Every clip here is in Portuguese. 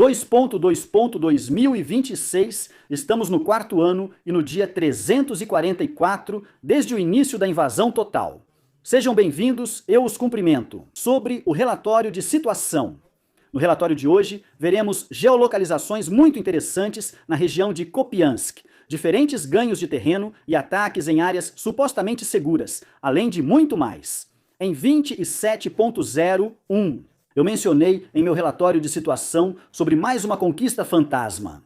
2.2.2026, estamos no quarto ano e no dia 344 desde o início da invasão total. Sejam bem-vindos, eu os cumprimento. Sobre o relatório de situação. No relatório de hoje, veremos geolocalizações muito interessantes na região de Kupiansk, diferentes ganhos de terreno e ataques em áreas supostamente seguras, além de muito mais. Em 27.01, eu mencionei em meu relatório de situação sobre mais uma conquista fantasma.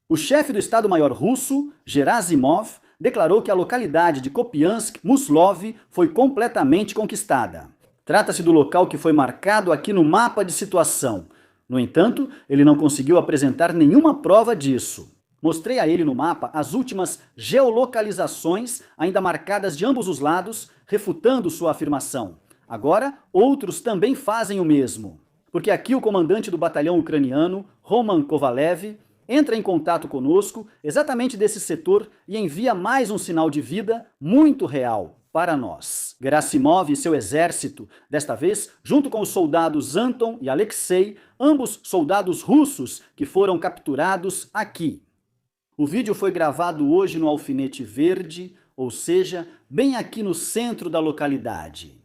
O chefe do Estado-Maior russo, Gerasimov, declarou que a localidade de Kupiansk-Muslov foi completamente conquistada. Trata-se do local que foi marcado aqui no mapa de situação. No entanto, ele não conseguiu apresentar nenhuma prova disso. Mostrei a ele no mapa as últimas geolocalizações ainda marcadas de ambos os lados, refutando sua afirmação. Agora, outros também fazem o mesmo. Porque aqui o comandante do batalhão ucraniano, Roman Kovalev, entra em contato conosco, exatamente desse setor, e envia mais um sinal de vida muito real para nós. Gerasimov e seu exército, desta vez, junto com os soldados Anton e Alexei, ambos soldados russos que foram capturados aqui. O vídeo foi gravado hoje no Alfinete Verde, ou seja, bem aqui no centro da localidade.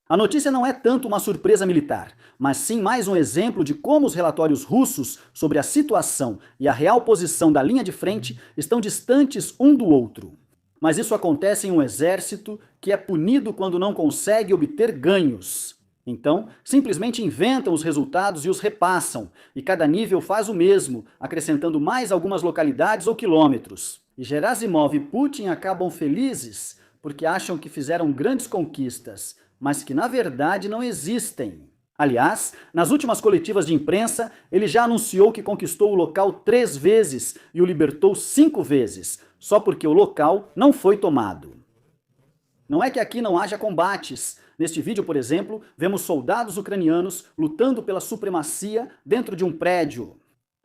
A notícia não é tanto uma surpresa militar, mas sim mais um exemplo de como os relatórios russos sobre a situação e a real posição da linha de frente estão distantes um do outro. Mas isso acontece em um exército que é punido quando não consegue obter ganhos. Então, simplesmente inventam os resultados e os repassam, e cada nível faz o mesmo, acrescentando mais algumas localidades ou quilômetros. E Gerasimov e Putin acabam felizes porque acham que fizeram grandes conquistas, mas que na verdade não existem. Aliás, nas últimas coletivas de imprensa, ele já anunciou que conquistou o local 3 vezes e o libertou 5 vezes, só porque o local não foi tomado. Não é que aqui não haja combates. Neste vídeo, por exemplo, vemos soldados ucranianos lutando pela supremacia dentro de um prédio.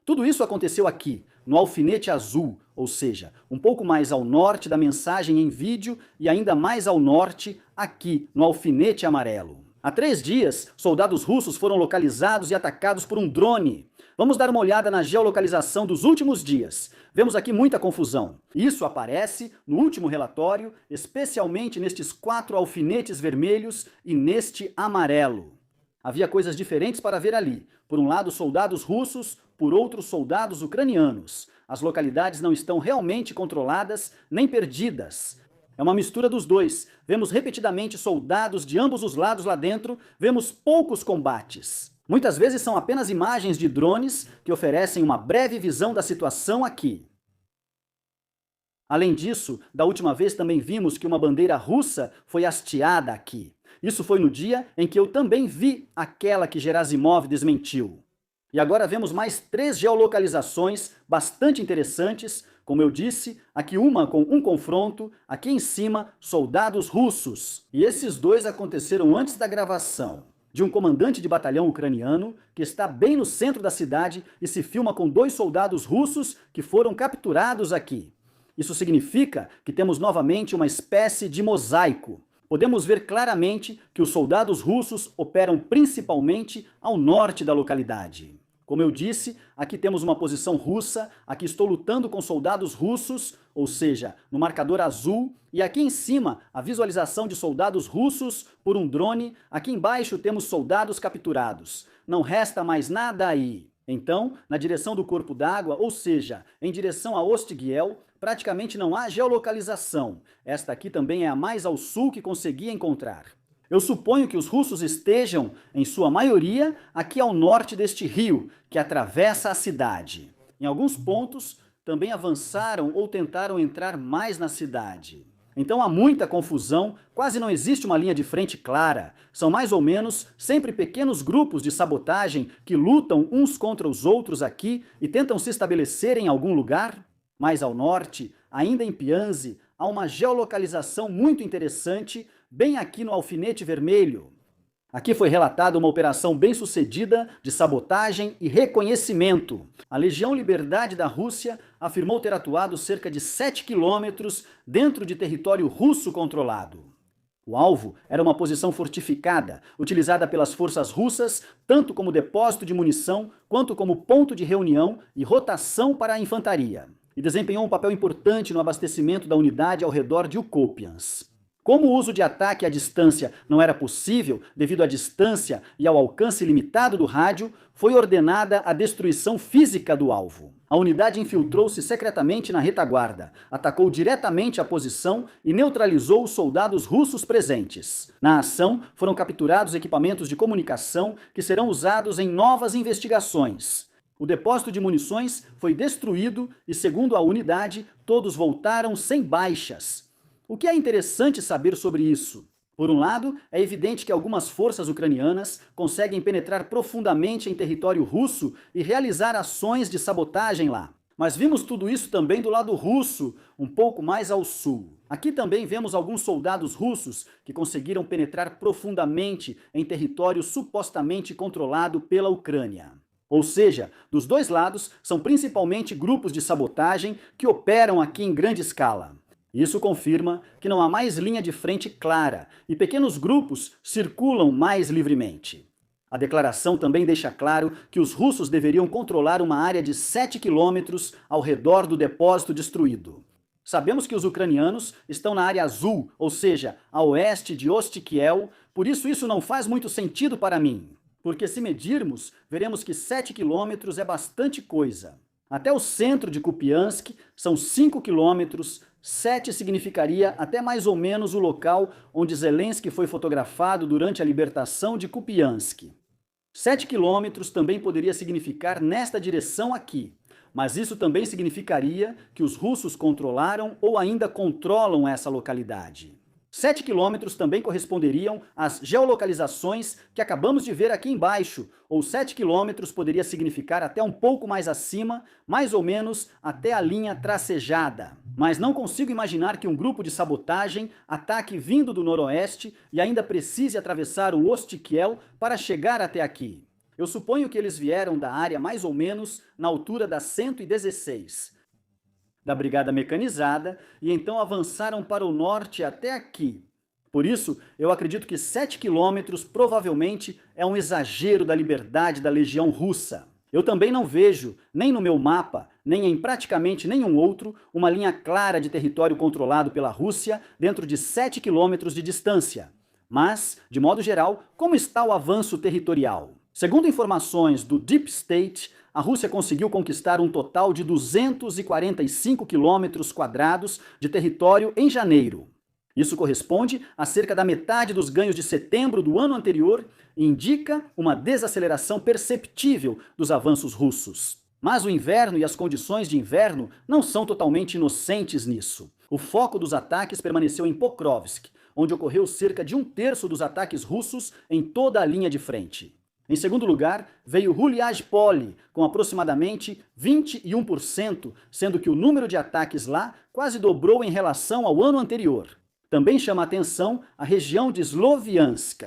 Tudo isso aconteceu aqui, no Alfinete Azul, ou seja, um pouco mais ao norte da mensagem em vídeo e ainda mais ao norte, aqui, no Alfinete Amarelo. Há 3 dias, soldados russos foram localizados e atacados por um drone. Vamos dar uma olhada na geolocalização dos últimos dias. Vemos aqui muita confusão. Isso aparece no último relatório, especialmente nestes 4 alfinetes vermelhos e neste amarelo. Havia coisas diferentes para ver ali. Por um lado, soldados russos, por outro, soldados ucranianos. As localidades não estão realmente controladas nem perdidas. É uma mistura dos dois. Vemos repetidamente soldados de ambos os lados lá dentro, vemos poucos combates. Muitas vezes são apenas imagens de drones que oferecem uma breve visão da situação aqui. Além disso, da última vez também vimos que uma bandeira russa foi hasteada aqui. Isso foi no dia em que eu também vi aquela que Gerasimov desmentiu. E agora vemos mais 3 geolocalizações bastante interessantes, como eu disse, aqui uma com um confronto, aqui em cima, soldados russos. E esses 2 aconteceram antes da gravação, de um comandante de batalhão ucraniano que está bem no centro da cidade e se filma com 2 soldados russos que foram capturados aqui. Isso significa que temos novamente uma espécie de mosaico. Podemos ver claramente que os soldados russos operam principalmente ao norte da localidade. Como eu disse, aqui temos uma posição russa, aqui estou lutando com soldados russos, ou seja, no marcador azul, e aqui em cima a visualização de soldados russos por um drone, aqui embaixo temos soldados capturados. Não resta mais nada aí. Então, na direção do corpo d'água, ou seja, em direção a Ostguiel, praticamente não há geolocalização. Esta aqui também é a mais ao sul que consegui encontrar. Eu suponho que os russos estejam, em sua maioria, aqui ao norte deste rio, que atravessa a cidade. Em alguns pontos, também avançaram ou tentaram entrar mais na cidade. Então há muita confusão, quase não existe uma linha de frente clara. São mais ou menos sempre pequenos grupos de sabotagem que lutam uns contra os outros aqui e tentam se estabelecer em algum lugar. Mais ao norte, ainda em Pianzi, há uma geolocalização muito interessante, bem aqui no Alfinete Vermelho. Aqui foi relatada uma operação bem-sucedida de sabotagem e reconhecimento. A Legião Liberdade da Rússia afirmou ter atuado cerca de 7 quilômetros dentro de território russo controlado. O alvo era uma posição fortificada, utilizada pelas forças russas tanto como depósito de munição, quanto como ponto de reunião e rotação para a infantaria, e desempenhou um papel importante no abastecimento da unidade ao redor de Kupiansk. Como o uso de ataque à distância não era possível devido à distância e ao alcance limitado do rádio, foi ordenada a destruição física do alvo. A unidade infiltrou-se secretamente na retaguarda, atacou diretamente a posição e neutralizou os soldados russos presentes. Na ação, foram capturados equipamentos de comunicação que serão usados em novas investigações. O depósito de munições foi destruído e, segundo a unidade, todos voltaram sem baixas. O que é interessante saber sobre isso? Por um lado, é evidente que algumas forças ucranianas conseguem penetrar profundamente em território russo e realizar ações de sabotagem lá. Mas vimos tudo isso também do lado russo, um pouco mais ao sul. Aqui também vemos alguns soldados russos que conseguiram penetrar profundamente em território supostamente controlado pela Ucrânia. Ou seja, dos dois lados, são principalmente grupos de sabotagem que operam aqui em grande escala. Isso confirma que não há mais linha de frente clara e pequenos grupos circulam mais livremente. A declaração também deixa claro que os russos deveriam controlar uma área de 7 quilômetros ao redor do depósito destruído. Sabemos que os ucranianos estão na área azul, ou seja, a oeste de Ostikiel, por isso não faz muito sentido para mim. Porque se medirmos, veremos que 7 quilômetros é bastante coisa. Até o centro de Kupiansk são 5 quilômetros, 7 significaria até mais ou menos o local onde Zelensky foi fotografado durante a libertação de Kupiansk. 7 quilômetros também poderia significar nesta direção aqui, mas isso também significaria que os russos controlaram ou ainda controlam essa localidade. 7 quilômetros também corresponderiam às geolocalizações que acabamos de ver aqui embaixo, ou 7 quilômetros poderia significar até um pouco mais acima, mais ou menos até a linha tracejada. Mas não consigo imaginar que um grupo de sabotagem ataque vindo do noroeste e ainda precise atravessar o Ostikiel para chegar até aqui. Eu suponho que eles vieram da área mais ou menos na altura da 116. Da brigada mecanizada, e então avançaram para o norte até aqui. Por isso, eu acredito que 7 quilômetros provavelmente é um exagero da liberdade da legião russa. Eu também não vejo, nem no meu mapa, nem em praticamente nenhum outro, uma linha clara de território controlado pela Rússia dentro de 7 quilômetros de distância. Mas, de modo geral, como está o avanço territorial? Segundo informações do Deep State, a Rússia conseguiu conquistar um total de 245 quilômetros quadrados de território em janeiro. Isso corresponde a cerca da metade dos ganhos de setembro do ano anterior e indica uma desaceleração perceptível dos avanços russos. Mas o inverno e as condições de inverno não são totalmente inocentes nisso. O foco dos ataques permaneceu em Pokrovsk, onde ocorreu cerca de 1/3 dos ataques russos em toda a linha de frente. Em segundo lugar, veio Hulyazpoli, com aproximadamente 21%, sendo que o número de ataques lá quase dobrou em relação ao ano anterior. Também chama a atenção a região de Sloviansk.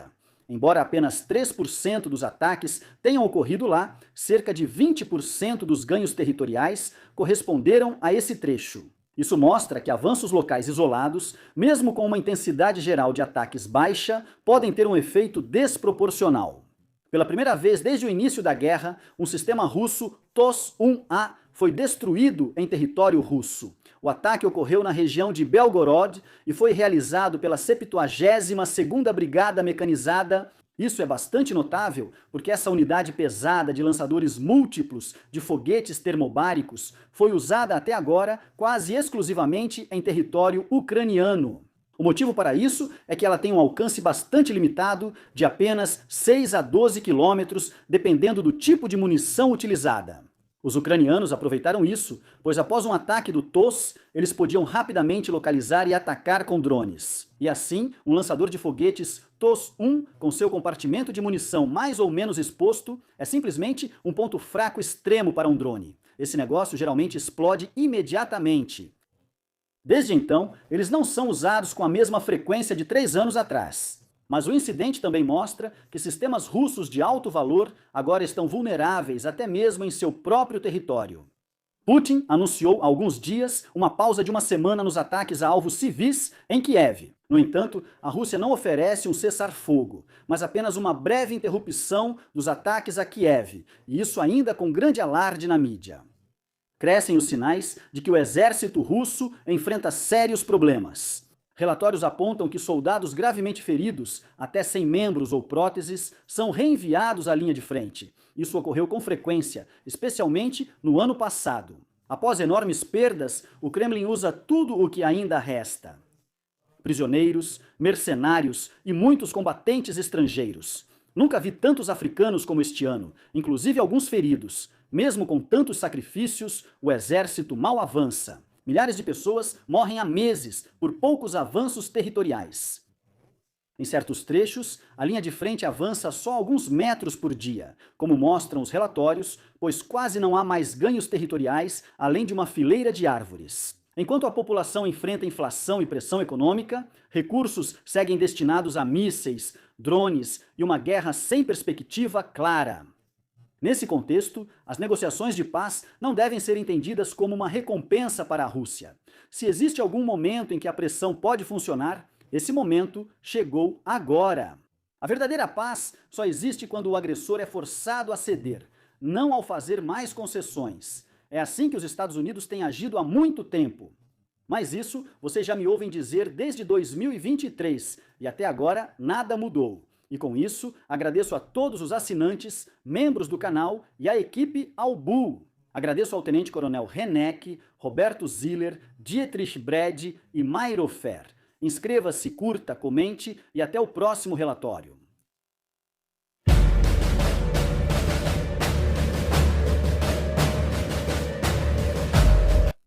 Embora apenas 3% dos ataques tenham ocorrido lá, cerca de 20% dos ganhos territoriais corresponderam a esse trecho. Isso mostra que avanços locais isolados, mesmo com uma intensidade geral de ataques baixa, podem ter um efeito desproporcional. Pela primeira vez desde o início da guerra, um sistema russo TOS-1A foi destruído em território russo. O ataque ocorreu na região de Belgorod e foi realizado pela 72ª Brigada Mecanizada. Isso é bastante notável, porque essa unidade pesada de lançadores múltiplos de foguetes termobáricos foi usada até agora quase exclusivamente em território ucraniano. O motivo para isso é que ela tem um alcance bastante limitado, de apenas 6 a 12 quilômetros, dependendo do tipo de munição utilizada. Os ucranianos aproveitaram isso, pois após um ataque do TOS, eles podiam rapidamente localizar e atacar com drones. E assim, um lançador de foguetes TOS-1, com seu compartimento de munição mais ou menos exposto, é simplesmente um ponto fraco extremo para um drone. Esse negócio geralmente explode imediatamente. Desde então, eles não são usados com a mesma frequência de 3 anos atrás. Mas o incidente também mostra que sistemas russos de alto valor agora estão vulneráveis até mesmo em seu próprio território. Putin anunciou há alguns dias uma pausa de uma semana nos ataques a alvos civis em Kiev. No entanto, a Rússia não oferece um cessar-fogo, mas apenas uma breve interrupção dos ataques a Kiev, e isso ainda com grande alarde na mídia. Crescem os sinais de que o exército russo enfrenta sérios problemas. Relatórios apontam que soldados gravemente feridos, até sem membros ou próteses, são reenviados à linha de frente. Isso ocorreu com frequência, especialmente no ano passado. Após enormes perdas, o Kremlin usa tudo o que ainda resta: prisioneiros, mercenários e muitos combatentes estrangeiros. Nunca vi tantos africanos como este ano, inclusive alguns feridos. Mesmo com tantos sacrifícios, o exército mal avança. Milhares de pessoas morrem há meses por poucos avanços territoriais. Em certos trechos, a linha de frente avança só alguns metros por dia, como mostram os relatórios, pois quase não há mais ganhos territoriais além de uma fileira de árvores. Enquanto a população enfrenta inflação e pressão econômica, recursos seguem destinados a mísseis, drones e uma guerra sem perspectiva clara. Nesse contexto, as negociações de paz não devem ser entendidas como uma recompensa para a Rússia. Se existe algum momento em que a pressão pode funcionar, esse momento chegou agora. A verdadeira paz só existe quando o agressor é forçado a ceder, não ao fazer mais concessões. É assim que os Estados Unidos têm agido há muito tempo. Mas isso vocês já me ouvem dizer desde 2023 e até agora nada mudou. E com isso, agradeço a todos os assinantes, membros do canal e a equipe Albu. Agradeço ao Tenente Coronel Renek, Roberto Ziller, Dietrich Brede e Mairo Fer. Inscreva-se, curta, comente e até o próximo relatório.